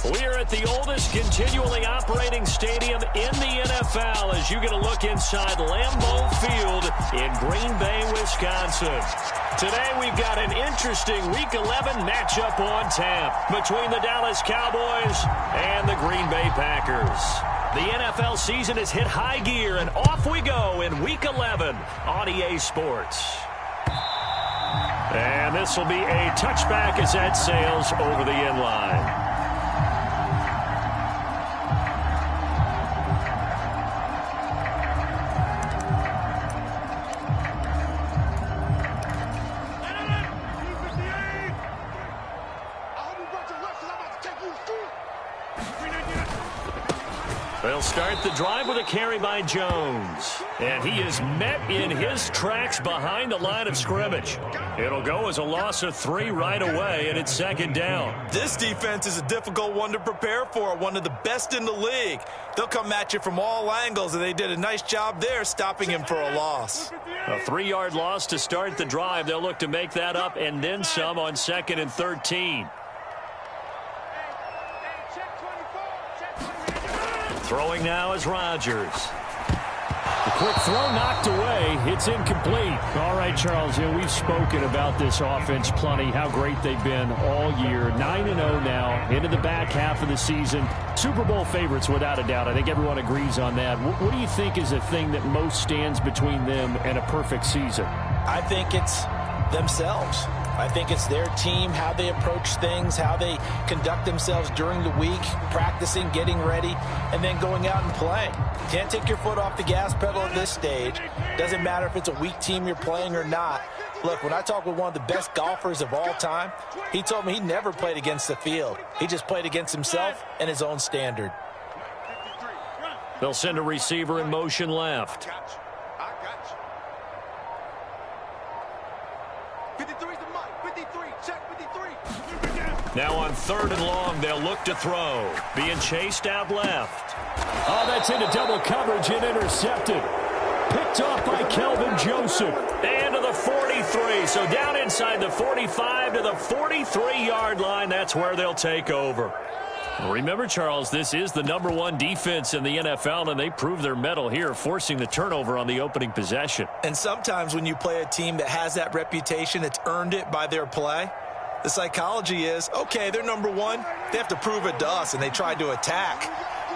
We are at the oldest continually operating stadium in the NFL as you get a look inside Lambeau Field in Green Bay, Wisconsin. Today we've got an interesting Week 11 matchup on tap between the Dallas Cowboys and the Green Bay Packers. The NFL season has hit high gear, and off we go in Week 11 on EA Sports. And this will be a touchback as that sails over the end line. They'll start the drive with a carry by Jones. And he is met in his tracks behind the line of scrimmage. It'll go as a loss of 3 right away, and it's second down. This defense is a difficult one to prepare for, one of the best in the league. They'll come at you from all angles, and they did a nice job there stopping him for a loss. A 3-yard loss to start the drive. They'll look to make that up and then some on 2nd and 13. Throwing now is Rodgers. The quick throw knocked away. It's incomplete. All right, Charles, we've spoken about this offense plenty, how great they've been all year. 9-0 now, into the back half of the season. Super Bowl favorites without a doubt. I think everyone agrees on that. What do you think is the thing that most stands between them and a perfect season? I think it's themselves. I think it's their team, how they approach things, how they conduct themselves during the week, practicing, getting ready, and then going out and playing. You can't take your foot off the gas pedal at this stage. Doesn't matter if it's a weak team you're playing or not. Look, when I talk with one of the best golfers of all time, he told me he never played against the field. He just played against himself and his own standard. They'll send a receiver in motion left. Now on 3rd and long, they'll look to throw. Being chased out left. Oh, that's into double coverage and intercepted. Picked off by Kelvin Joseph. And to the 43. So down inside the 45 to the 43-yard line. That's where they'll take over. Remember, Charles, this is the #1 defense in the NFL, and they prove their mettle here, forcing the turnover on the opening possession. And sometimes when you play a team that has that reputation, it's earned it by their play. The psychology is, okay, they're #1. They have to prove it to us, and they tried to attack.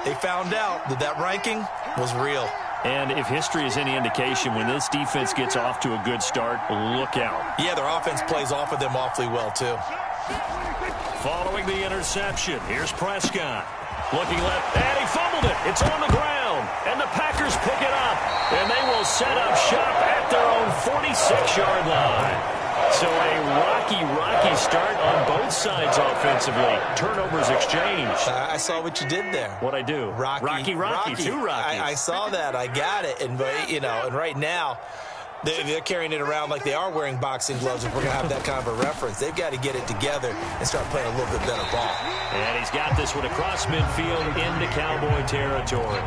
They found out that that ranking was real. And if history is any indication, when this defense gets off to a good start, look out. Yeah, their offense plays off of them awfully well, too. Following the interception, here's Prescott. Looking left, and he fumbled it. It's on the ground, and the Packers pick it up. And they will set up shop at their own 46-yard line. So a rocky start on both sides offensively. Turnovers exchanged. I saw what you did there. What'd I do? Rocky. Two Rockies. I saw that. I got it. And, and right now, they're carrying it around like they are wearing boxing gloves if we're going to have that kind of a reference. They've got to get it together and start playing a little bit better ball. And he's got this one across midfield into Cowboy territory.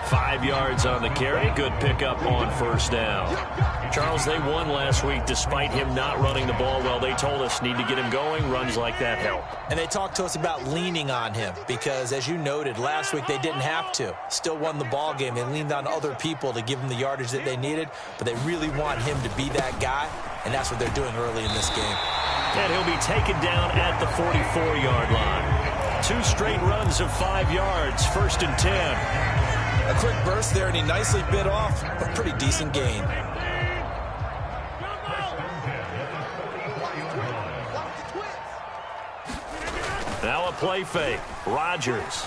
5 yards on the carry. Good pickup on 1st down. Charles, they won last week despite him not running the ball well. They told us need to get him going. Runs like that help. And they talked to us about leaning on him because, as you noted, last week they didn't have to. Still won the ball game. They leaned on other people to give them the yardage that they needed, but they really want him to be that guy, and that's what they're doing early in this game. And he'll be taken down at the 44-yard line. 2 straight runs of 5 yards. 1st and 10. A quick burst there, and he nicely bit off a pretty decent gain. Now a play fake. Rodgers.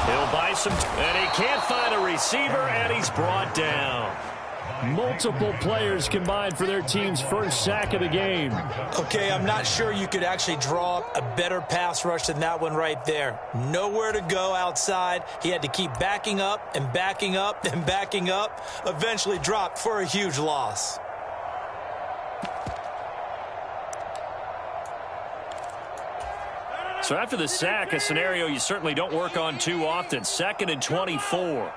He'll buy some, and he can't find a receiver, and he's brought down. Multiple players combined for their team's first sack of the game. Okay, I'm not sure you could actually draw up a better pass rush than that one right there. Nowhere to go outside. He had to keep backing up and backing up and backing up. Eventually dropped for a huge loss. So after the sack, a scenario you certainly don't work on too often. 2nd and 24.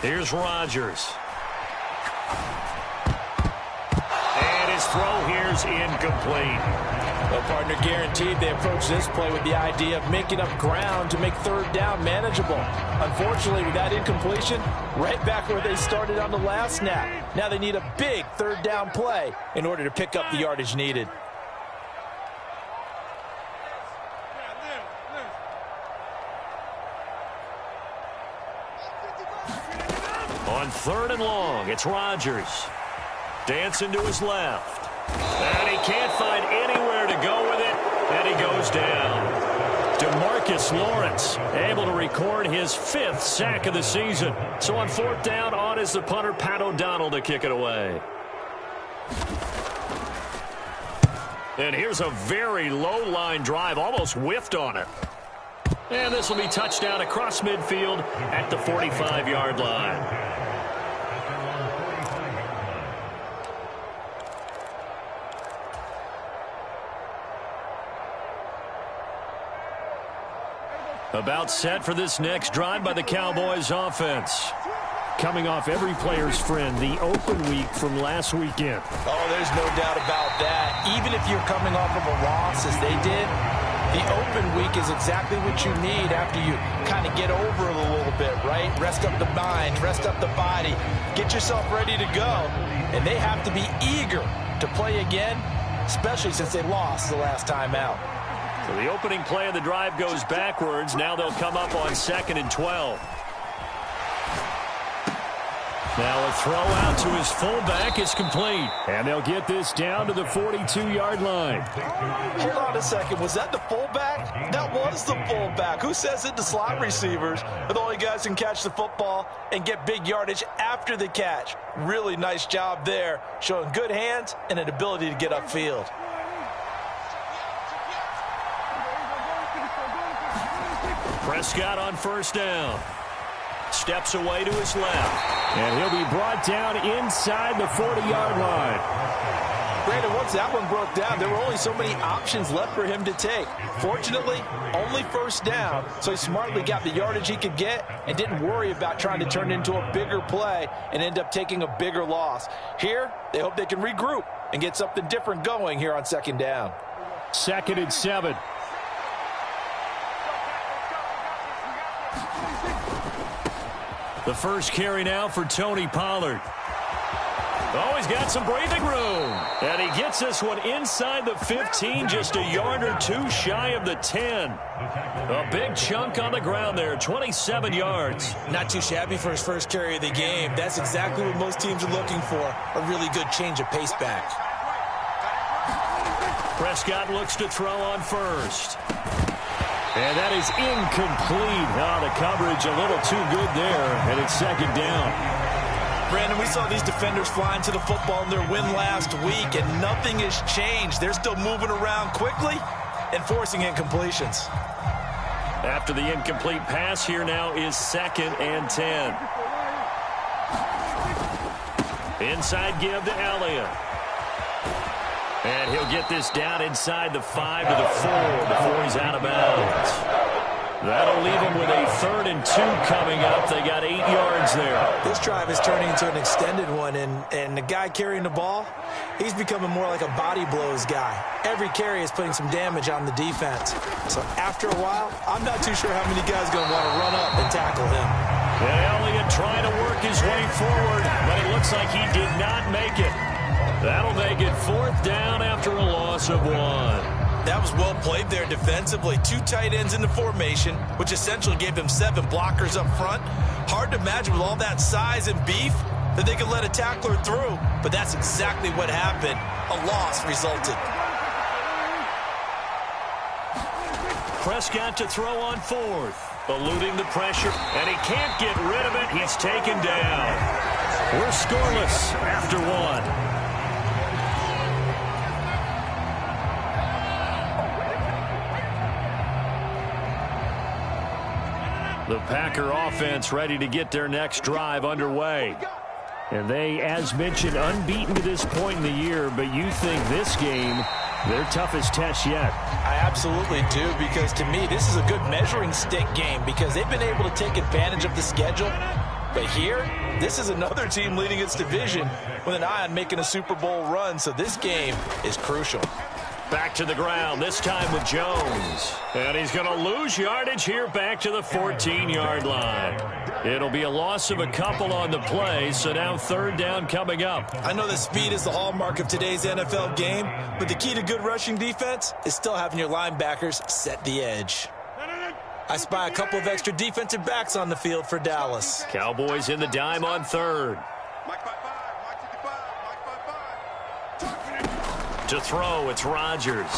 Here's Rodgers. And his throw here's incomplete. Well, partner, guaranteed they approach this play with the idea of making up ground to make third down manageable. Unfortunately, with that incompletion, right back where they started on the last snap. Now they need a big third down play in order to pick up the yardage needed. On 3rd and long, it's Rodgers. Dancing to his left. And he can't find anywhere to go with it, and he goes down. DeMarcus Lawrence able to record his 5th sack of the season. So on 4th down, on is the punter, Pat O'Donnell, to kick it away. And here's a very low line drive, almost whiffed on it. And this will be touchdown across midfield at the 45-yard line. About set for this next drive by the Cowboys offense. Coming off every player's friend, the open week from last weekend. Oh, there's no doubt about that. Even if you're coming off of a loss as they did, the open week is exactly what you need after you kind of get over it a little bit, right? Rest up the mind, rest up the body, get yourself ready to go. And they have to be eager to play again, especially since they lost the last time out. So the opening play of the drive goes backwards. Now they'll come up on 2nd and 12. Now a throw out to his fullback is complete. And they'll get this down to the 42-yard line. Hold on a second. Was that the fullback? That was the fullback. Who says it? The slot receivers are the only guys who can catch the football and get big yardage after the catch. Really nice job there, showing good hands and an ability to get upfield. Prescott on 1st down. Steps away to his left. And he'll be brought down inside the 40-yard line. Brandon, once that one broke down, there were only so many options left for him to take. Fortunately, only 1st down, so he smartly got the yardage he could get and didn't worry about trying to turn it into a bigger play and end up taking a bigger loss. Here, they hope they can regroup and get something different going here on 2nd down. 2nd and 7. The first carry now for Tony Pollard. Oh, he's got some breathing room. And he gets this one inside the 15, just a yard or two shy of the 10. A big chunk on the ground there, 27 yards. Not too shabby for his first carry of the game. That's exactly what most teams are looking for, a really good change of pace back. Prescott looks to throw on 1st. And that is incomplete. Oh, the coverage a little too good there, and it's 2nd down. Brandon, we saw these defenders flying to the football in their win last week, and nothing has changed. They're still moving around quickly and forcing incompletions. After the incomplete pass, here now is 2nd and 10. Inside give to Elliott. And he'll get this down inside the 5 to the 4 before he's out of bounds. That'll leave him with a 3rd and 2 coming up. They got 8 yards there. This drive is turning into an extended one, and the guy carrying the ball, he's becoming more like a body blows guy. Every carry is putting some damage on the defense. So after a while, I'm not too sure how many guys are going to want to run up and tackle him. And Elliott trying to work his way forward, but it looks like he did not make it. That'll make it 4th down after a loss of 1. That was well played there defensively. 2 tight ends in the formation, which essentially gave them 7 blockers up front. Hard to imagine with all that size and beef that they could let a tackler through, but that's exactly what happened. A loss resulted. Prescott to throw on 4th, eluding the pressure, and he can't get rid of it. He's taken down. We're scoreless after 1. The Packer offense ready to get their next drive underway. And they, as mentioned, unbeaten to this point in the year, but you think this game, their toughest test yet. I absolutely do, because to me, this is a good measuring stick game because they've been able to take advantage of the schedule But here, this is another team leading its division with an eye on making a Super Bowl run, so this game is crucial. Back to the ground, this time with Jones. And he's going to lose yardage here back to the 14-yard line. It'll be a loss of a couple on the play, so now third down coming up. I know that speed is the hallmark of today's NFL game, but the key to good rushing defense is still having your linebackers set the edge. I spy a couple of extra defensive backs on the field for Dallas. Cowboys in the dime on third. To throw, it's Rodgers.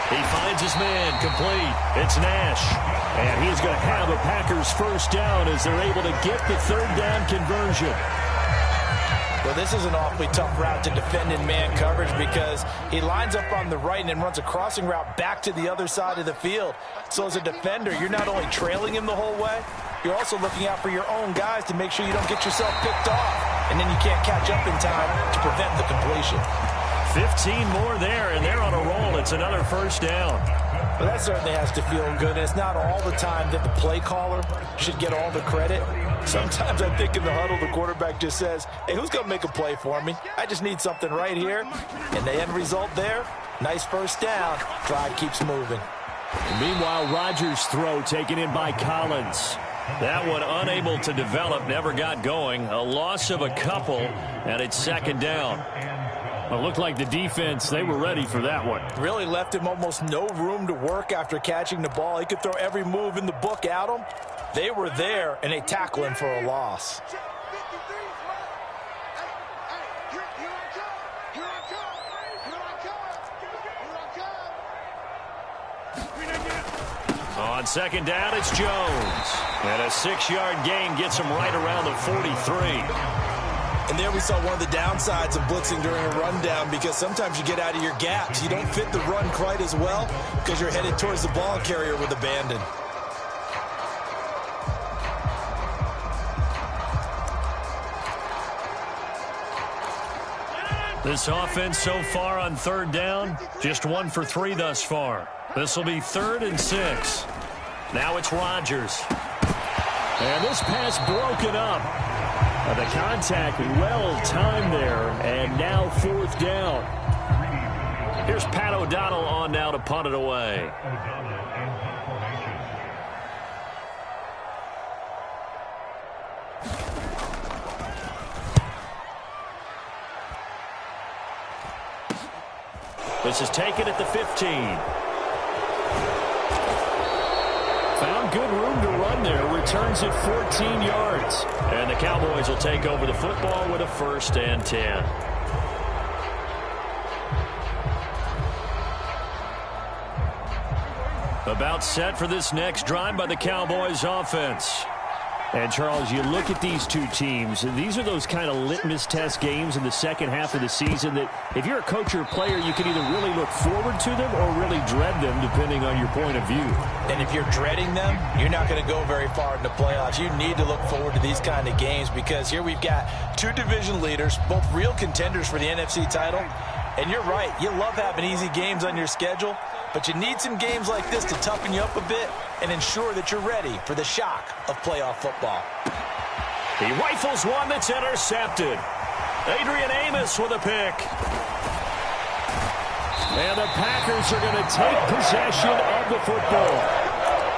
He finds his man, complete. It's Nash. And he's going to have a Packers first down as they're able to get the third down conversion. Well, this is an awfully tough route to defend in man coverage because he lines up on the right and then runs a crossing route back to the other side of the field. So as a defender, you're not only trailing him the whole way, you're also looking out for your own guys to make sure you don't get yourself picked off. And then you can't catch up in time to prevent the completion. 15 more there, and they're on a roll. It's another first down. Well, that certainly has to feel good. And it's not all the time that the play caller should get all the credit. Sometimes I think in the huddle, the quarterback just says, hey, who's going to make a play for me? I just need something right here. And the end result there, nice first down. Drive keeps moving. Meanwhile, Rodgers' throw taken in by Collins. That one unable to develop, never got going. A loss of a couple, and it's second down. Well, it looked like the defense, they were ready for that one. Really left him almost no room to work after catching the ball. He could throw every move in the book at him. They were there, and they tackle him for a loss. On second down, it's Jones. And a 6-yard gain gets him right around the 43. And there we saw one of the downsides of blitzing during a rundown because sometimes you get out of your gaps. You don't fit the run quite as well because you're headed towards the ball carrier with abandon. This offense so far on third down, just 1 for 3 thus far. This will be 3rd and 6. Now it's Rodgers. And this pass broken up. The contact well timed there, and now 4th down. Here's Pat O'Donnell on now to punt it away. This is taken at the 15. Found good room to run there. Returns it 14 yards. And the Cowboys will take over the football with a 1st and 10. About set for this next drive by the Cowboys offense. And, Charles, you look at these two teams, and these are those kind of litmus test games in the second half of the season that if you're a coach or a player, you can either really look forward to them or really dread them, depending on your point of view. And if you're dreading them, you're not going to go very far in the playoffs. You need to look forward to these kind of games because here we've got 2 division leaders, both real contenders for the NFC title. And you're right, you love having easy games on your schedule, but you need some games like this to toughen you up a bit and ensure that you're ready for the shock of playoff football. He rifles one that's intercepted. Adrian Amos with a pick. And the Packers are going to take possession of the football.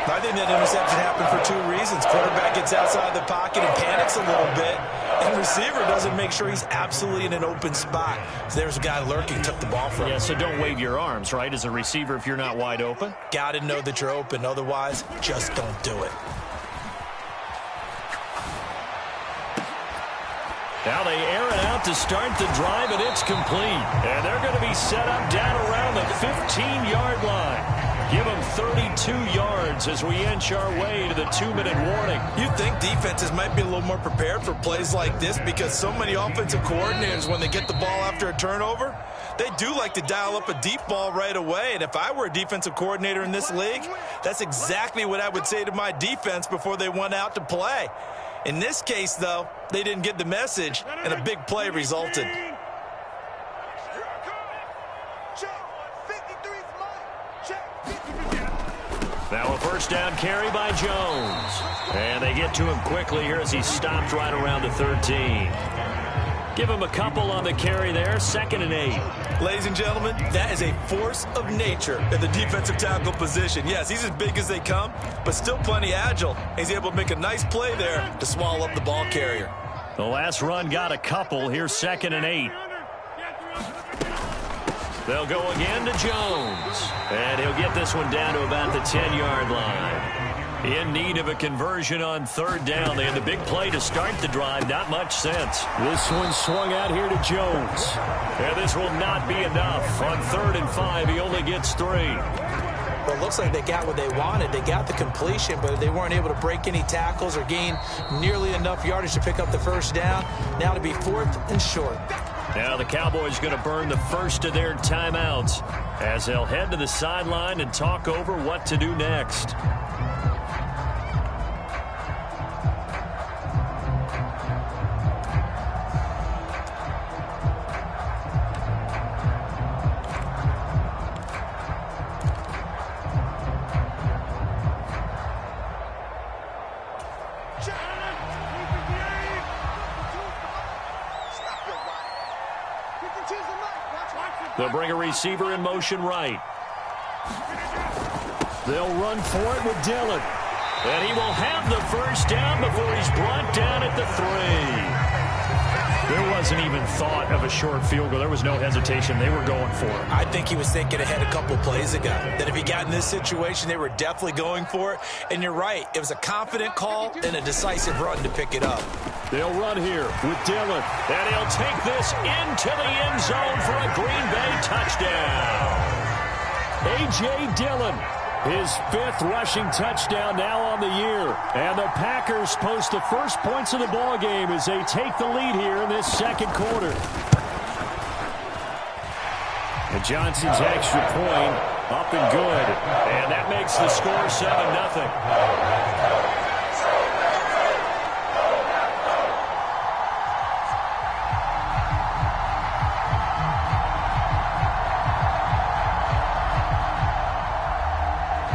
I think that interception happened for 2 reasons. Quarterback gets outside the pocket and panics a little bit. And receiver doesn't make sure he's absolutely in an open spot. So there's a guy lurking, took the ball from him. Yeah, so don't wave your arms, right, as a receiver if you're not wide open? Got to know that you're open. Otherwise, just don't do it. Now they air it out to start the drive, and it's complete. And they're going to be set up down around the 15-yard line. Give them 32 yards as we inch our way to the 2-minute warning. You'd think defenses might be a little more prepared for plays like this because so many offensive coordinators, when they get the ball after a turnover, they do like to dial up a deep ball right away. And if I were a defensive coordinator in this league, that's exactly what I would say to my defense before they went out to play. In this case, though, they didn't get the message, and a big play resulted. Now a first down carry by Jones. And they get to him quickly here as he stopped right around the 13. Give him a couple on the carry there. 2nd and 8. Ladies and gentlemen, that is a force of nature in the defensive tackle position. Yes, he's as big as they come, but still plenty agile. He's able to make a nice play there to swallow up the ball carrier. The last run got a couple. Here's 2nd and 8. They'll go again to Jones. And he'll get this one down to about the 10-yard line. In need of a conversion on 3rd down. They had the big play to start the drive. Not much sense. This one swung out here to Jones. And this will not be enough. On 3rd and 5, he only gets 3. Well, it looks like they got what they wanted. They got the completion, but they weren't able to break any tackles or gain nearly enough yardage to pick up the first down. Now to be 4th and short. Now the Cowboys going to burn the first of their timeouts as they'll head to the sideline and talk over what to do next. They'll bring a receiver in motion right. They'll run for it with Dillon. And he will have the first down before he's brought down at the 3. There wasn't even thought of a short field goal. There was no hesitation. They were going for it. I think he was thinking ahead a couple plays ago. That if he got in this situation, they were definitely going for it. And you're right. It was a confident call and a decisive run to pick it up. They'll run here with Dillon. And he'll take this into the end zone for a Green Bay touchdown. A.J. Dillon, his 5th rushing touchdown now on the year. And the Packers post the first points of the ball game as they take the lead here in this 2nd quarter. And Johnson's extra point up and good. And that makes the score 7-0.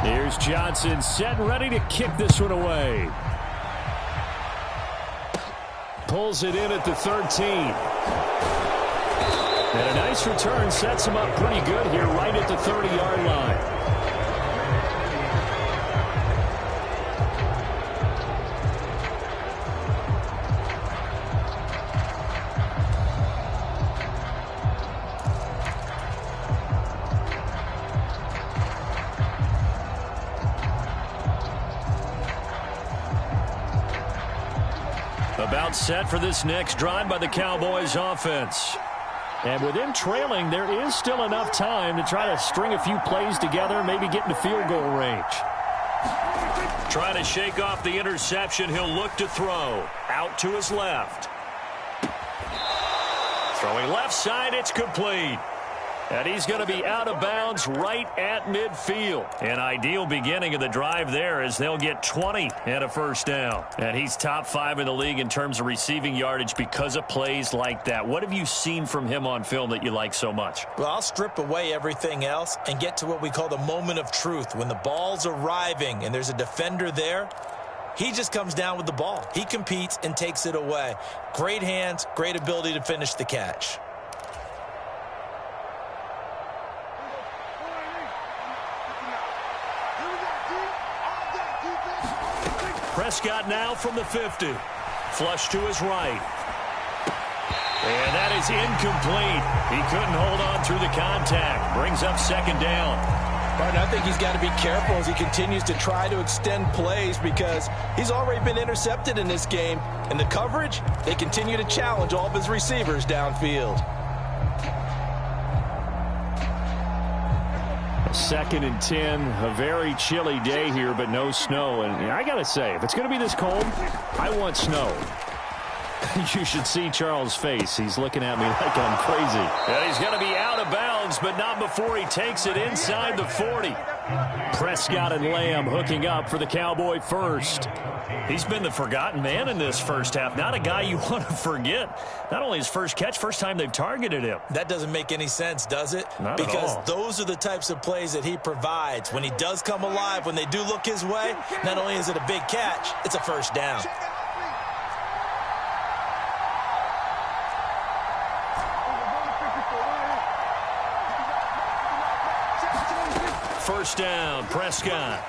Here's Johnson set and ready to kick this one away. Pulls it in at the 13. And a nice return sets him up pretty good here right at the 30-yard line. About set for this next drive by the Cowboys offense. And with them trailing, there is still enough time to try to string a few plays together, maybe get into field goal range. Trying to shake off the interception. He'll look to throw. Out to his left. Throwing left side, it's complete. And he's going to be out of bounds right at midfield. An ideal beginning of the drive there as they'll get 20 and a first down. And he's top 5 in the league in terms of receiving yardage because of plays like that. What have you seen from him on film that you like so much? Well, I'll strip away everything else and get to what we call the moment of truth. When the ball's arriving and there's a defender there, he just comes down with the ball. He competes and takes it away. Great hands, great ability to finish the catch. Prescott now from the 50. Flush to his right. And that is incomplete. He couldn't hold on through the contact. Brings up 2nd down. Martin, I think he's got to be careful as he continues to try to extend plays because he's already been intercepted in this game. And the coverage, they continue to challenge all of his receivers downfield. 2nd and 10, a very chilly day here, but no snow. And I got to say, if it's going to be this cold, I want snow. You should see Charles' face. He's looking at me like I'm crazy. And he's going to be out of bounds, but not before he takes it inside the 40. Prescott and Lamb hooking up for the Cowboy first. He's been the forgotten man in this first half. Not a guy you want to forget. Not only his first catch, first time they've targeted him. That doesn't make any sense, does it? Not at all. Because those are the types of plays that he provides. When he does come alive, when they do look his way, not only is it a big catch, it's a first down. First down, Prescott.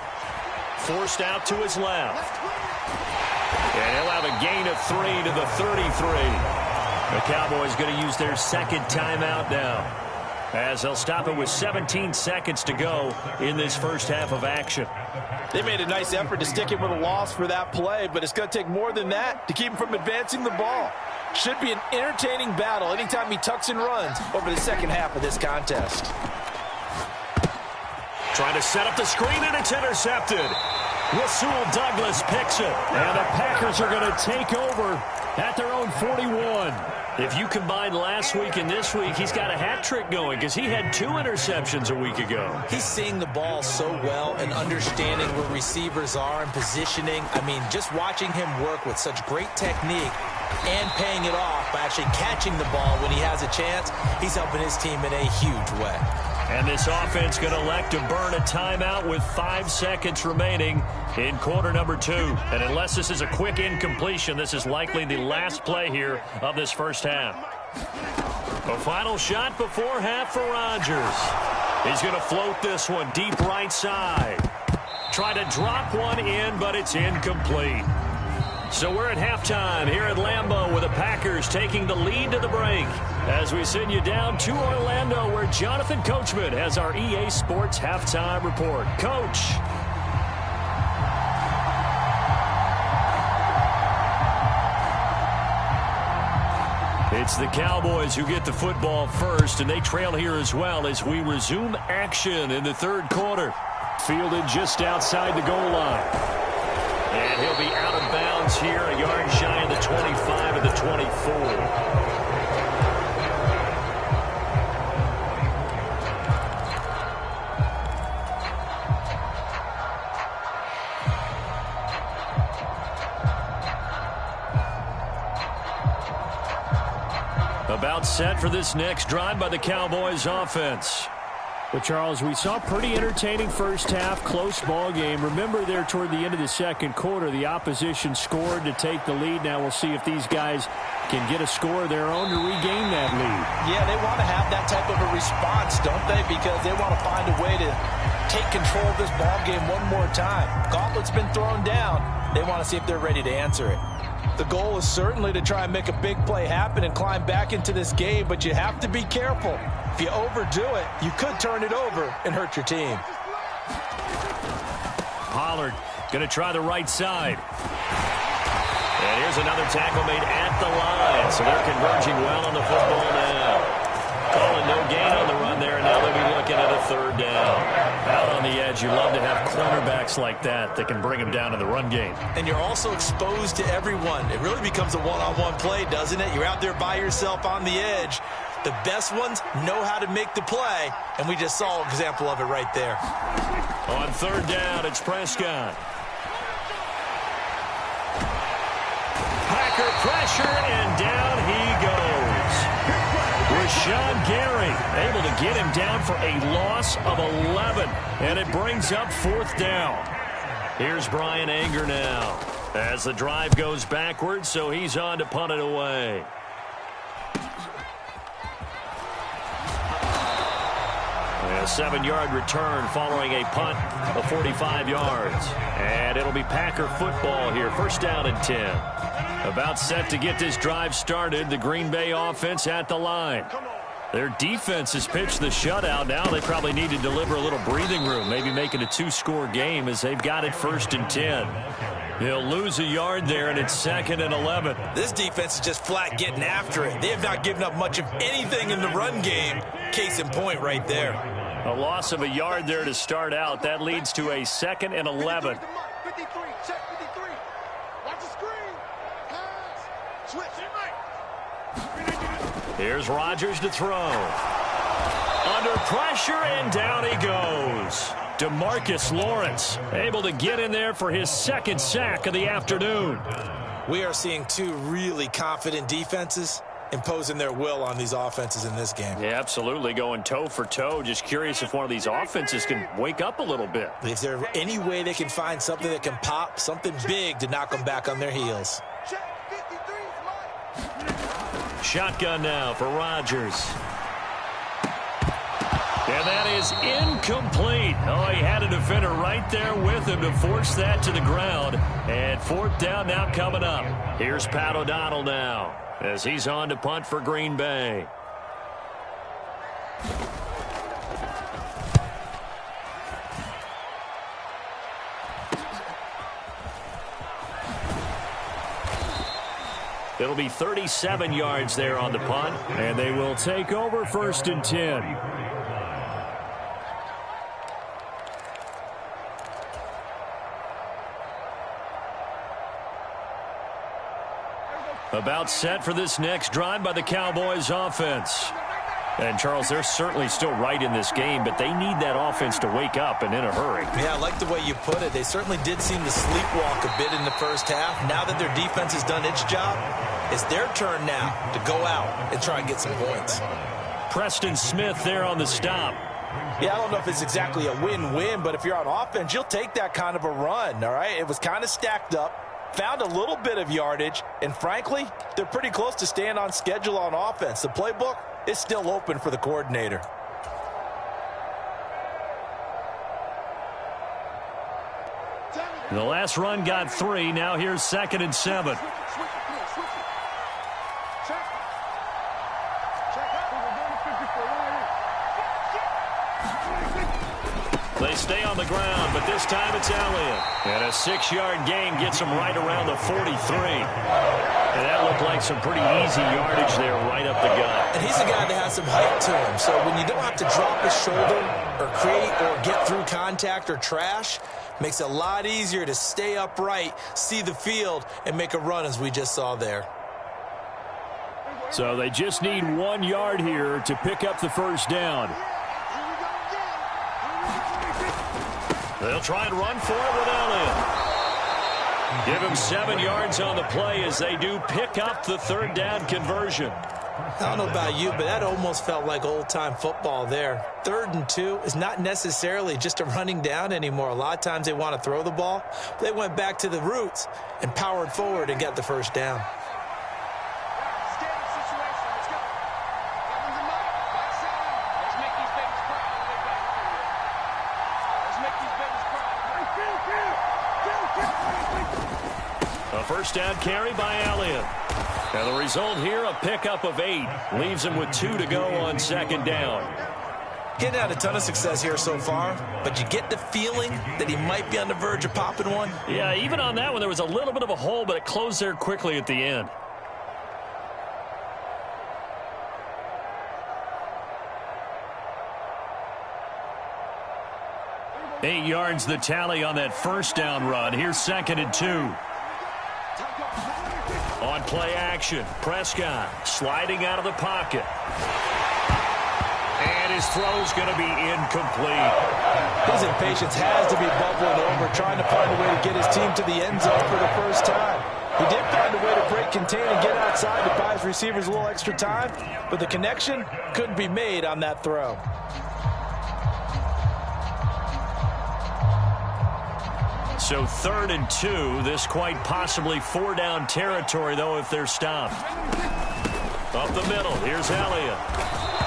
Forced out to his left. And he'll have a gain of 3 to the 33. The Cowboys going to use their second timeout now, as they'll stop it with 17 seconds to go in this first half of action. They made a nice effort to stick him with a loss for that play, but it's going to take more than that to keep him from advancing the ball. Should be an entertaining battle anytime he tucks and runs over the second half of this contest. Trying to set up the screen, and it's intercepted. Rasul Douglas picks it. And the Packers are going to take over at their own 41. If you combine last week and this week, he's got a hat trick going because he had 2 interceptions a week ago. He's seeing the ball so well and understanding where receivers are and positioning. I mean, just watching him work with such great technique and paying it off by actually catching the ball when he has a chance, he's helping his team in a huge way. And this offense going to elect to burn a timeout with 5 seconds remaining in quarter number 2. And unless this is a quick incompletion, this is likely the last play here of this first half. A final shot before half for Rodgers. He's going to float this one deep right side. Try to drop one in, but it's incomplete. So we're at halftime here at Lambeau with the Packers taking the lead to the break as we send you down to Orlando where Jonathan Coachman has our EA Sports halftime report. Coach. It's the Cowboys who get the football first, and they trail here as well as we resume action in the third quarter. Fielded just outside the goal line. And he'll be out of bounds here, a yard shy of the 25 of the 24. About set for this next drive by the Cowboys offense. But, Charles, we saw a pretty entertaining first half, close ball game. Remember there toward the end of the second quarter, the opposition scored to take the lead. Now we'll see if these guys can get a score of their own to regain that lead. Yeah, they want to have that type of a response, don't they? Because they want to find a way to take control of this ball game one more time. Gauntlet's been thrown down. They want to see if they're ready to answer it. The goal is certainly to try and make a big play happen and climb back into this game, but you have to be careful. If you overdo it, you could turn it over and hurt your team. Pollard going to try the right side. And here's another tackle made at the line. So they're converging well on the football now. Calling no gain on the run there, and now they'll be looking at a third down. Out on the edge, you love to have cornerbacks like that can bring them down in the run game. And you're also exposed to everyone. It really becomes a one-on-one play, doesn't it? You're out there by yourself on the edge. The best ones know how to make the play, and we just saw an example of it right there. On third down, it's Prescott. Packer pressure, and down he goes. Rashawn Gary able to get him down for a loss of 11, and it brings up fourth down. Here's Brian Anger now as the drive goes backwards, so he's on to punt it away. A 7-yard return following a punt of 45 yards. And it'll be Packer football here. First down and 10. About set to get this drive started. The Green Bay offense at the line. Their defense has pitched the shutout. Now they probably need to deliver a little breathing room. Maybe make it a 2-score game as they've got it first and 10. They'll lose a yard there, and it's second and 11. This defense is just flat getting after it. They have not given up much of anything in the run game. Case in point right there. A loss of a yard there to start out. That leads to a second and 11. 53, check 53. Watch the screen. Pass. Here's Rodgers to throw. Under pressure, and down he goes. DeMarcus Lawrence able to get in there for his second sack of the afternoon. We are seeing two really confident defenses imposing their will on these offenses in this game. Yeah, absolutely, going toe for toe. Just curious if one of these offenses can wake up a little bit. Is there any way they can find something that can pop, something big to knock them back on their heels? Shotgun now for Rodgers. And that is incomplete. Oh, he had a defender right there with him to force that to the ground. And fourth down now coming up. Here's Pat O'Donnell now as he's on to punt for Green Bay. It'll be 37 yards there on the punt, and they will take over 1st and 10. About set for this next drive by the Cowboys offense. And, Charles, they're certainly still right in this game, but they need that offense to wake up and in a hurry. Yeah, I like the way you put it. They certainly did seem to sleepwalk a bit in the first half. Now that their defense has done its job, it's their turn now to go out and try and get some points. Preston Smith there on the stop. Yeah, I don't know if it's exactly a win-win, but if you're on offense, you'll take that kind of a run, all right? It was kind of stacked up. Found a little bit of yardage, and frankly, they're pretty close to staying on schedule on offense. The playbook is still open for the coordinator. The last run got 3. Now here's 2nd and 7. They stay on the ground, but this time it's Elliott. And a 6-yard gain gets him right around the 43. And that looked like some pretty easy yardage there right up the gut. And he's a guy that has some height to him. So when you don't have to drop his shoulder or create or get through contact or trash, makes it a lot easier to stay upright, see the field, and make a run as we just saw there. So they just need 1 yard here to pick up the first down. They'll try and run for it with Elliott. Give him 7 yards on the play as they do pick up the 3rd down conversion. I don't know about you, but that almost felt like old-time football there. 3rd and 2 is not necessarily just a running down anymore. A lot of times they want to throw the ball. They went back to the roots and powered forward and got the first down. A first down carry by Elliott. And the result here, a pickup of 8. Leaves him with 2 to go on 2nd down. Getting out a ton of success here so far, but you get the feeling that he might be on the verge of popping one. Yeah, even on that one, there was a little bit of a hole, but it closed there quickly at the end. Eight yards the tally on that first down run. Here's 2nd and 2. On play action, Prescott sliding out of the pocket. And his throw's going to be incomplete. His impatience has to be bubbling over, trying to find a way to get his team to the end zone for the first time. He did find a way to break contain and get outside to buy his receivers a little extra time, but the connection couldn't be made on that throw. So 3rd and 2. This quite possibly 4-down territory, though, if they're stopped. Up the middle, here's Elliott.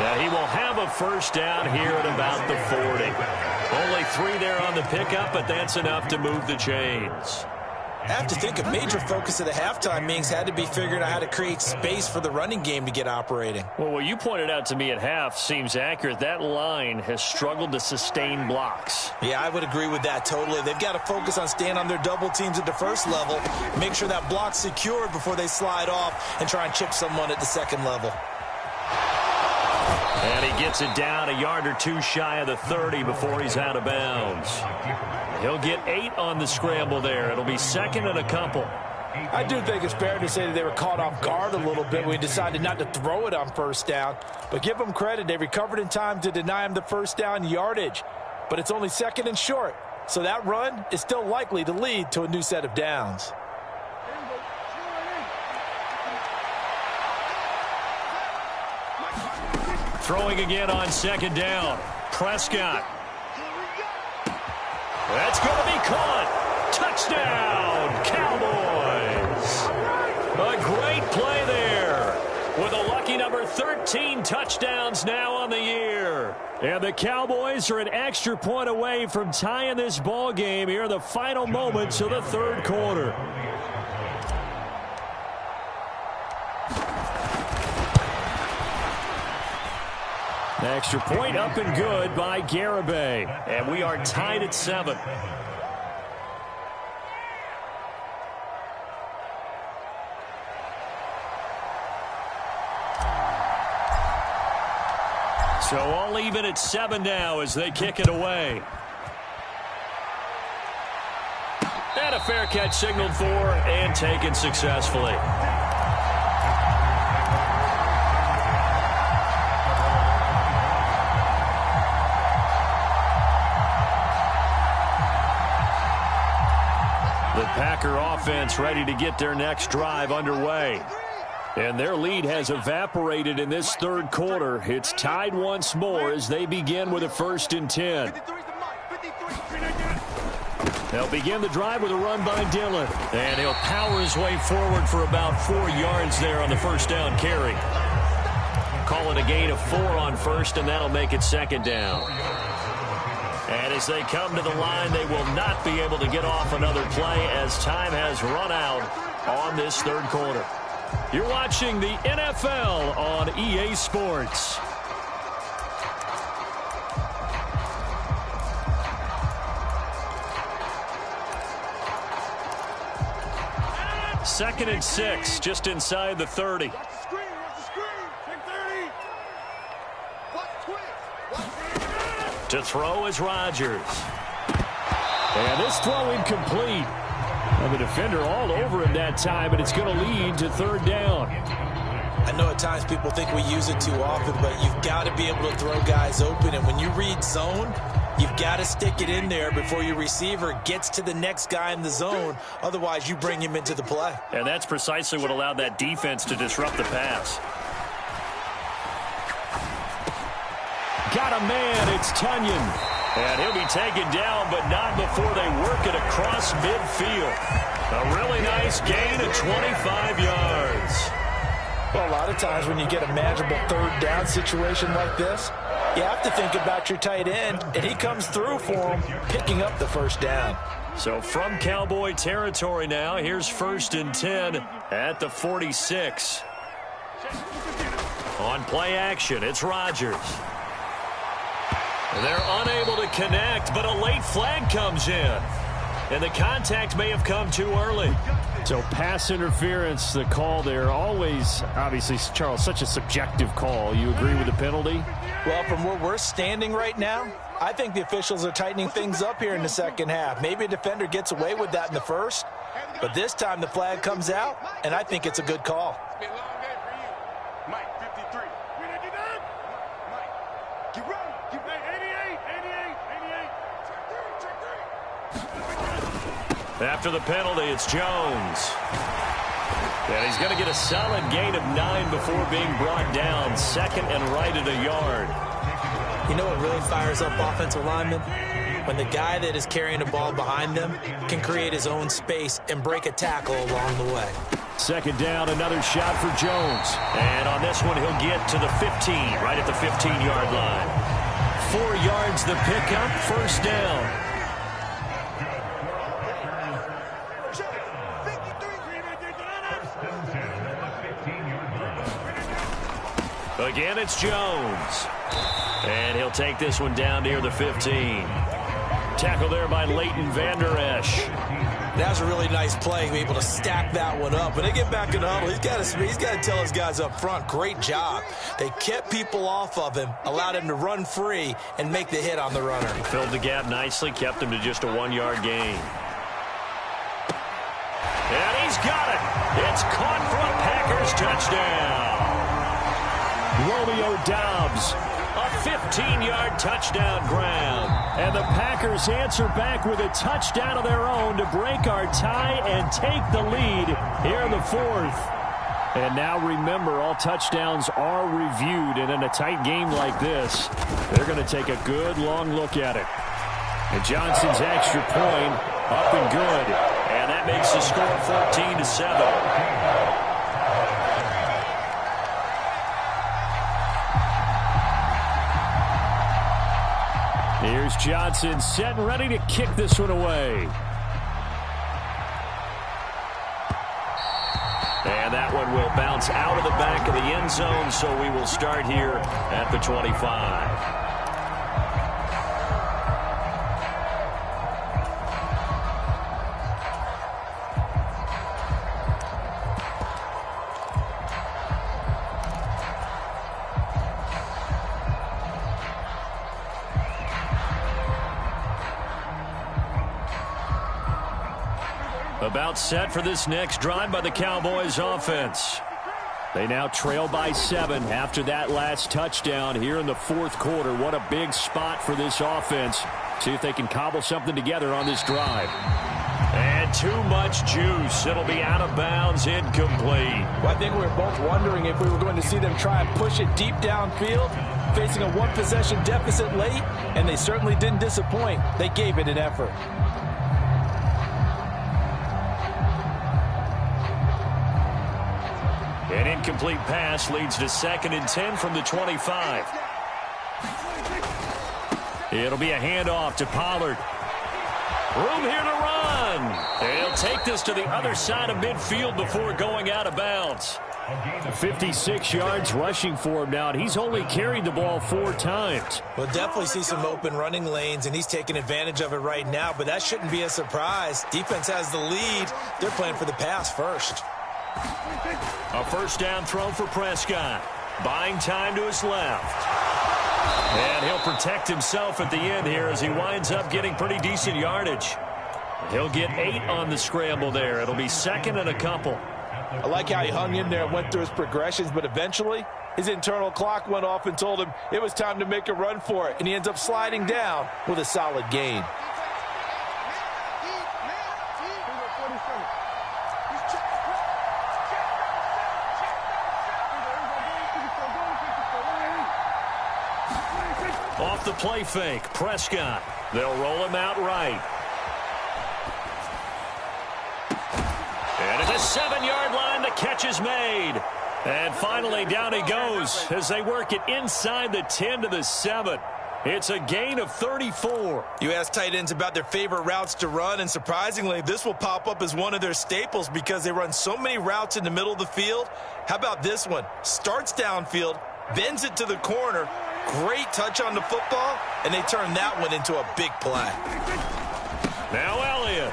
And he will have a first down here at about the 40. Only 3 there on the pickup, but that's enough to move the chains. I have to think a major focus of the halftime meetings had to be figuring out how to create space for the running game to get operating. Well, what you pointed out to me at half seems accurate. That line has struggled to sustain blocks. Yeah, I would agree with that totally. They've got to focus on staying on their double teams at the first level, make sure that block's secured before they slide off and try and chip someone at the second level. And he gets it down a yard or 2 shy of the 30 before he's out of bounds. He'll get 8 on the scramble there. It'll be 2nd and a couple. I do think it's fair to say that they were caught off guard a little bit when we decided not to throw it on first down. But give them credit. They recovered in time to deny him the first down yardage. But it's only 2nd and short. So that run is still likely to lead to a new set of downs. Throwing again on 2nd down. Prescott. That's going to be caught. Touchdown, Cowboys. A great play there. With a lucky number 13 touchdowns now on the year. And the Cowboys are an extra point away from tying this ball game here in the final moments of the 3rd quarter. Extra point up and good by Garibay. And we are tied at 7. So all even at 7 now as they kick it away. And a fair catch signaled for and taken successfully. The Packer offense ready to get their next drive underway. And their lead has evaporated in this 3rd quarter. It's tied once more as they begin with a 1st and 10. They'll begin the drive with a run by Dillon. And he'll power his way forward for about 4 yards there on the first down carry. Call it a gain of 4 on 1st, and that'll make it 2nd down. And as they come to the line, they will not be able to get off another play as time has run out on this 3rd quarter. You're watching the NFL on EA Sports. Second and 6, just inside the 30. To throw is Rodgers. And this throw incomplete. And the defender all over him that time, and it's going to lead to 3rd down. I know at times people think we use it too often, but you've got to be able to throw guys open. And when you read zone, you've got to stick it in there before your receiver gets to the next guy in the zone. Otherwise, you bring him into the play. And that's precisely what allowed that defense to disrupt the pass. Got a man, it's Tunyon. And he'll be taken down, but not before they work it across midfield. A really nice gain of 25 yards. Well, a lot of times when you get a manageable 3rd down situation like this, you have to think about your tight end, and he comes through for him, picking up the 1st down. So from Cowboy territory now, here's 1st and 10 at the 46. On play action, it's Rodgers. They're unable to connect, but a late flag comes in. And the contact may have come too early. So pass interference, the call there, always, obviously, Charles, such a subjective call. You agree with the penalty? Well, from where we're standing right now, I think the officials are tightening things up here in the 2nd half. Maybe a defender gets away with that in the 1st, but this time the flag comes out, and I think it's a good call. After the penalty, it's Jones. And he's going to get a solid gain of 9 before being brought down. 2nd and right at a yard. You know what really fires up offensive linemen? When the guy that is carrying the ball behind them can create his own space and break a tackle along the way. 2nd down, another shot for Jones. And on this one, he'll get to the 15, right at the 15-yard line. 4 yards the pickup, 1st down. Again, it's Jones. And he'll take this one down near the 15. Tackle there by Leighton Vander Esch. That was a really nice play, able to stack that one up. When they get back in the huddle, he's got to tell his guys up front, great job. They kept people off of him, allowed him to run free and make the hit on the runner. Filled the gap nicely, kept him to just a 1-yard gain. And He's got it. It's caught for a Packers touchdown. Romeo Doubs. A 15-yard touchdown grab. And the Packers answer back with a touchdown of their own to break our tie and take the lead here in the fourth. And now remember, all touchdowns are reviewed, and in a tight game like this, they're going to take a good long look at it. And Johnson's extra point up and good. And that makes the score 14-7. Here's Johnson set and ready to kick this one away. And that one will bounce out of the back of the end zone, so we will start here at the 25. About set for this next drive by the Cowboys offense. They now trail by 7 after that last touchdown here in the fourth quarter. What a big spot for this offense. See if they can cobble something together on this drive. And too much juice. It'll be out of bounds, incomplete. Well, I think we were both wondering if we were going to see them try and push it deep downfield, facing a one-possession deficit late, and they certainly didn't disappoint. They gave it an effort. An incomplete pass leads to 2nd and 10 from the 25. It'll be a handoff to Pollard. Room here to run. They'll take this to the other side of midfield before going out of bounds. 56 yards rushing for him now, and he's only carried the ball 4 times. We'll definitely see some open running lanes, and he's taking advantage of it right now, but that shouldn't be a surprise. Defense has the lead. They're playing for the pass first. A first down throw for Prescott. Buying time to his left. And he'll protect himself at the end here as he winds up getting pretty decent yardage. He'll get 8 on the scramble there. It'll be 2nd and a couple. I like how he hung in there and went through his progressions, but eventually his internal clock went off and told him it was time to make a run for it, and he ends up sliding down with a solid gain. Off the play fake, Prescott. They'll roll him out right. And at the 7-yard line, the catch is made. And finally, down he goes as they work it inside the 10 to the 7. It's a gain of 34. You ask tight ends about their favorite routes to run, and surprisingly, this will pop up as one of their staples because they run so many routes in the middle of the field. How about this one? Starts downfield, bends it to the corner, great touch on the football, and they turn that one into a big play. Now Elliott.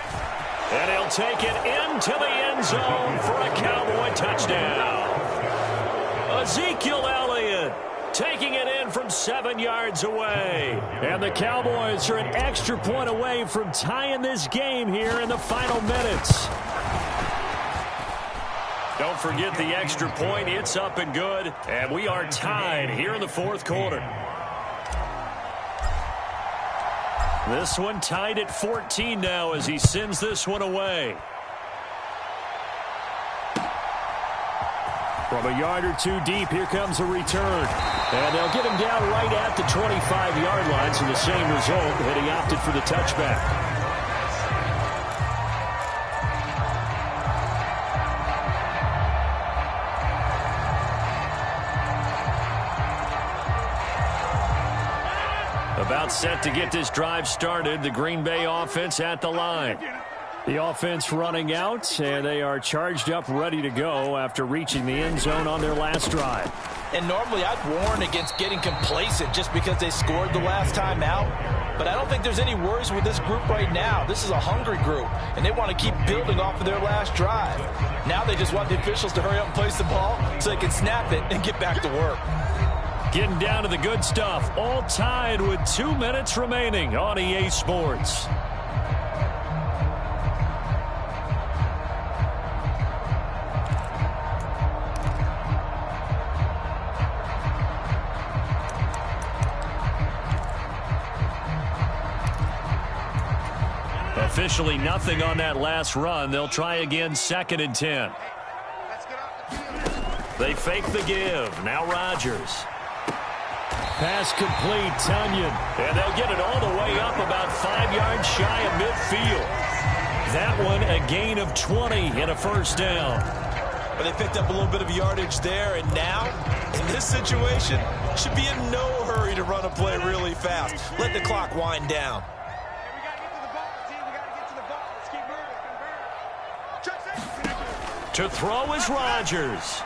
And he'll take it into the end zone for a Cowboy touchdown. Ezekiel Elliott taking it in from 7 yards away. And the Cowboys are an extra point away from tying this game here in the final minutes. Don't forget the extra point. It's up and good. And we are tied here in the fourth quarter. This one tied at 14 now as he sends this one away. From a yard or 2 deep, here comes a return. And they'll get him down right at the 25-yard line, so the same result, and he opted for the touchback. About set to get this drive started. The Green Bay offense at the line. The offense running out, and they are charged up, ready to go after reaching the end zone on their last drive. And normally I'd warn against getting complacent just because they scored the last time out. But I don't think there's any worries with this group right now. This is a hungry group, and they want to keep building off of their last drive. Now they just want the officials to hurry up and place the ball so they can snap it and get back to work. Getting down to the good stuff. All tied with 2 minutes remaining on EA Sports. Officially nothing on that last run. They'll try again, 2nd and 10. They fake the give. Now Rodgers. Pass complete, Tunyon. And they'll get it all the way up about 5 yards shy of midfield. That one a gain of 20 and a first down. But they picked up a little bit of yardage there, and now, in this situation, should be in no hurry to run a play really fast. Let the clock wind down. To throw is Rodgers.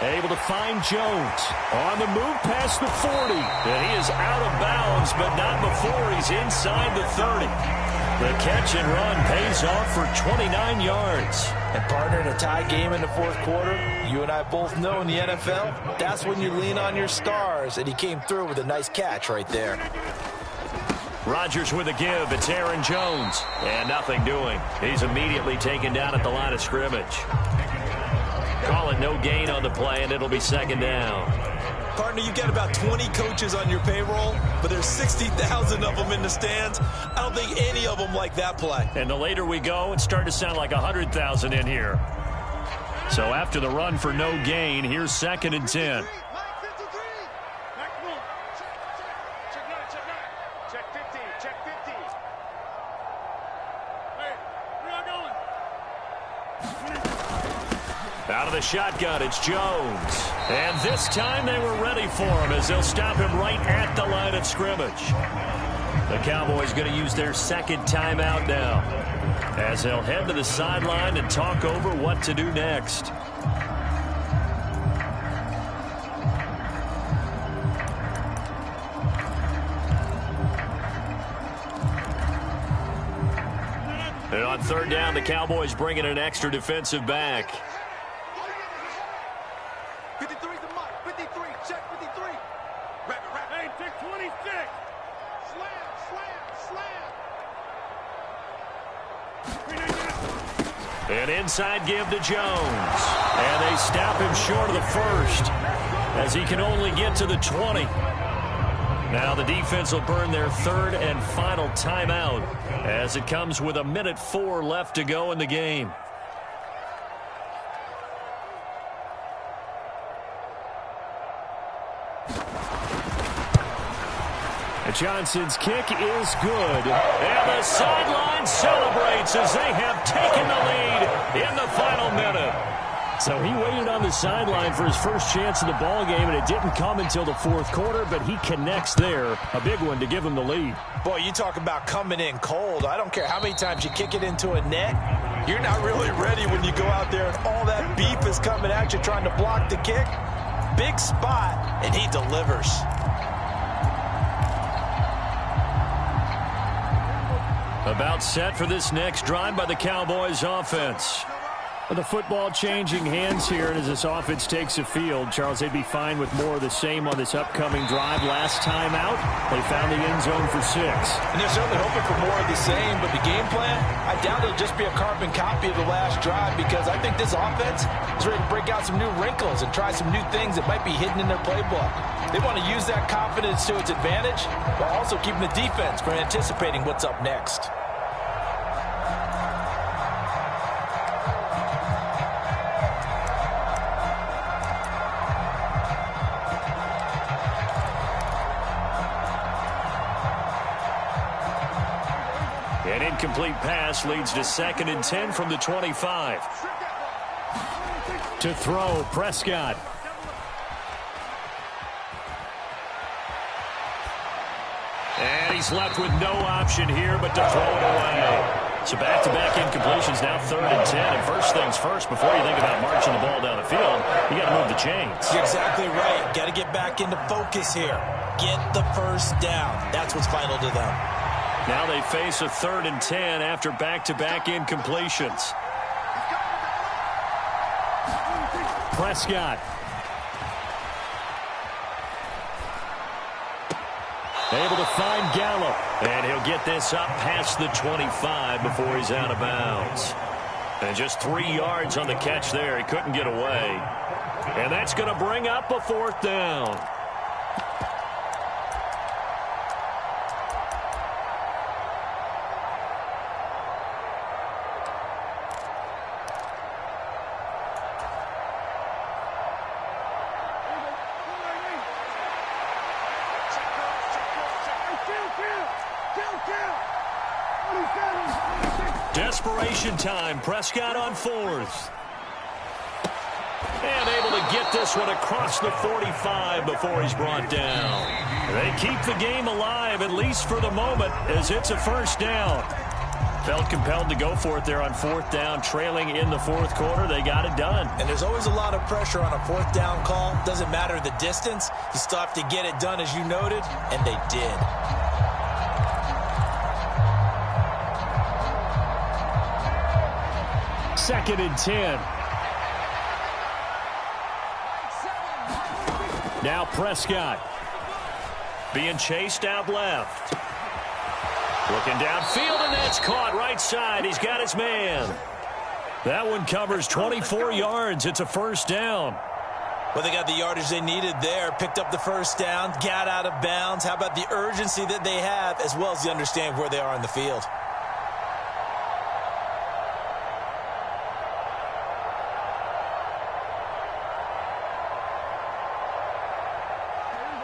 Able to find Jones. On the move past the 40. And he is out of bounds, but not before he's inside the 30. The catch and run pays off for 29 yards. And partner, in a tie game in the fourth quarter, you and I both know in the NFL, that's when you lean on your stars. And he came through with a nice catch right there. Rodgers with a give. It's Aaron Jones. And nothing doing. He's immediately taken down at the line of scrimmage. Call it no gain on the play, and it'll be 2nd down. Partner, you've got about 20 coaches on your payroll, but there's 60,000 of them in the stands. I don't think any of them like that play. And the later we go, it's starting to sound like 100,000 in here. So after the run for no gain, here's 2nd and 10. Out of the shotgun, it's Jones. And this time they were ready for him as they'll stop him right at the line of scrimmage. The Cowboys going to use their 2nd timeout now as they'll head to the sideline and talk over what to do next. And on 3rd down, the Cowboys bring in an extra defensive back. 53's the mark. 53. Check 53. Wrap. Hey, check 26. Slam. An inside give to Jones. And they stop him short of the first as he can only get to the 20. Now the defense will burn their 3rd and final timeout as it comes with 1:04 left to go in the game. Johnson's kick is good. And the sideline celebrates as they have taken the lead in the final minute. So he waited on the sideline for his first chance of the ball game, and it didn't come until the 4th quarter, but he connects there. A big one to give him the lead. Boy, you talk about coming in cold. I don't care how many times you kick it into a net. You're not really ready when you go out there and all that beef is coming at you trying to block the kick. Big spot, and he delivers. About set for this next drive by the Cowboys offense. The football changing hands here, and as this offense takes the field, Charles, they'd be fine with more of the same on this upcoming drive. Last time out, they found the end zone for 6. And they're certainly hoping for more of the same, but the game plan, I doubt it'll just be a carbon copy of the last drive, because I think this offense is ready to break out some new wrinkles and try some new things that might be hidden in their playbook. They want to use that confidence to its advantage, while also keeping the defense from anticipating what's up next. An incomplete pass leads to 2nd and 10 from the 25. To throw, Prescott. And he's left with no option here but to throw it away. So back-to-back incompletions, now 3rd and 10. And first things first, before you think about marching the ball down the field, you got to move the chains. You're exactly right. Got to get back into focus here. Get the first down. That's what's vital to them. Now they face a 3rd and 10 after back-to-back incompletions. Prescott. Able to find Gallup. And he'll get this up past the 25 before he's out of bounds. And just 3 yards on the catch there. He couldn't get away. And that's going to bring up a 4th down. desperation time. Prescott on 4th. And able to get this one across the 45 before he's brought down. They keep the game alive, at least for the moment, as it's a first down. Felt compelled to go for it there on 4th down, trailing in the 4th quarter. They got it done. And there's always a lot of pressure on a 4th down call. Doesn't matter the distance. You still have to get it done, as you noted, and they did. Second and 10. Now Prescott being chased out left. Looking downfield, and that's caught right side. He's got his man. That one covers 24 yards. It's a first down. Well, they got the yardage they needed there. Picked up the first down, got out of bounds. How about the urgency that they have, as well as the understand where they are on the field?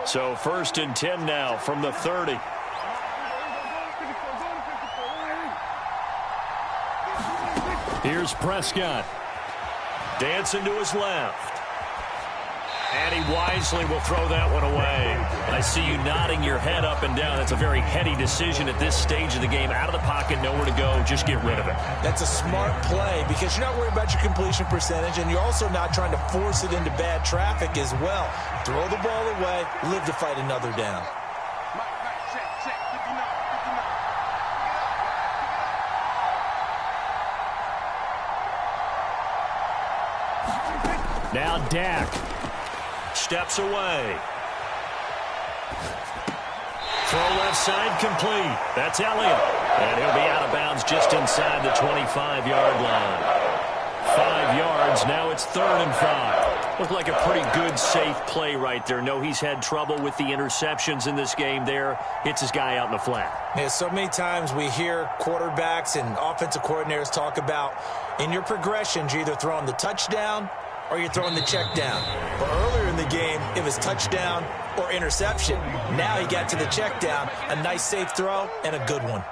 So 1st and 10 now from the 30. Here's Prescott. Dancing to his left. And he wisely will throw that one away. I see you nodding your head up and down. That's a very heady decision at this stage of the game. Out of the pocket, nowhere to go. Just get rid of it. That's a smart play because you're not worried about your completion percentage, and you're also not trying to force it into bad traffic as well. Throw the ball away, live to fight another down. Now Dak steps away. Throw left side complete. That's Elliott. And he'll be out of bounds just inside the 25-yard line. 5 yards. Now it's 3rd and 5. Looked like a pretty good, safe play right there. No, he's had trouble with the interceptions in this game there. Hits his guy out in the flat. Yeah, so many times we hear quarterbacks and offensive coordinators talk about in your progressions, you're either throwing the touchdown or you're throwing the check down. But earlier in the game, it was touchdown or interception. Now he got to the check down, a nice safe throw, and a good one.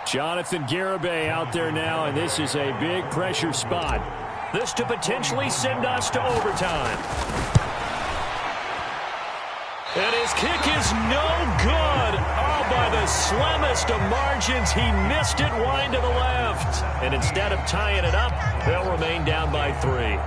Jonathan Garibay out there now, and this is a big pressure spot. This to potentially send us to overtime. And his kick is no good. Oh, by the slimmest of margins, he missed it wide to the left. And instead of tying it up, they'll remain down by 3.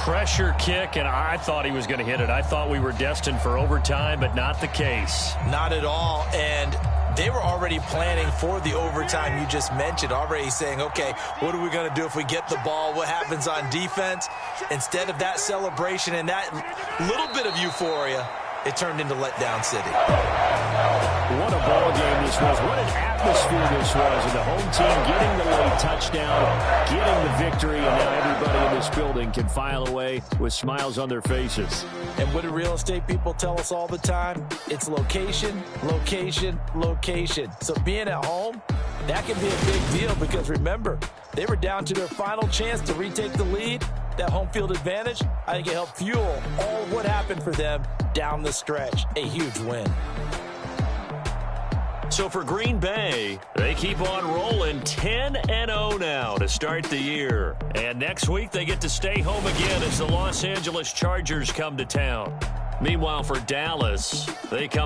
Pressure kick, and I thought he was going to hit it. I thought we were destined for overtime, but not the case. Not at all, and they were already planning for the overtime you just mentioned, already saying, okay, what are we going to do if we get the ball? What happens on defense? Instead of that celebration and that little bit of euphoria, it turned into letdown city. What a ball game this was. What an atmosphere this was. And the home team getting the late touchdown, getting the victory, and now everybody in this building can file away with smiles on their faces. And what do real estate people tell us all the time? It's location, location, location. So being at home, that can be a big deal because remember, they were down to their final chance to retake the lead. That home field advantage, I think it helped fuel all what happened for them down the stretch. A huge win. So for Green Bay, they keep on rolling 10-0 now to start the year. And next week they get to stay home again as the Los Angeles Chargers come to town. Meanwhile for Dallas, they come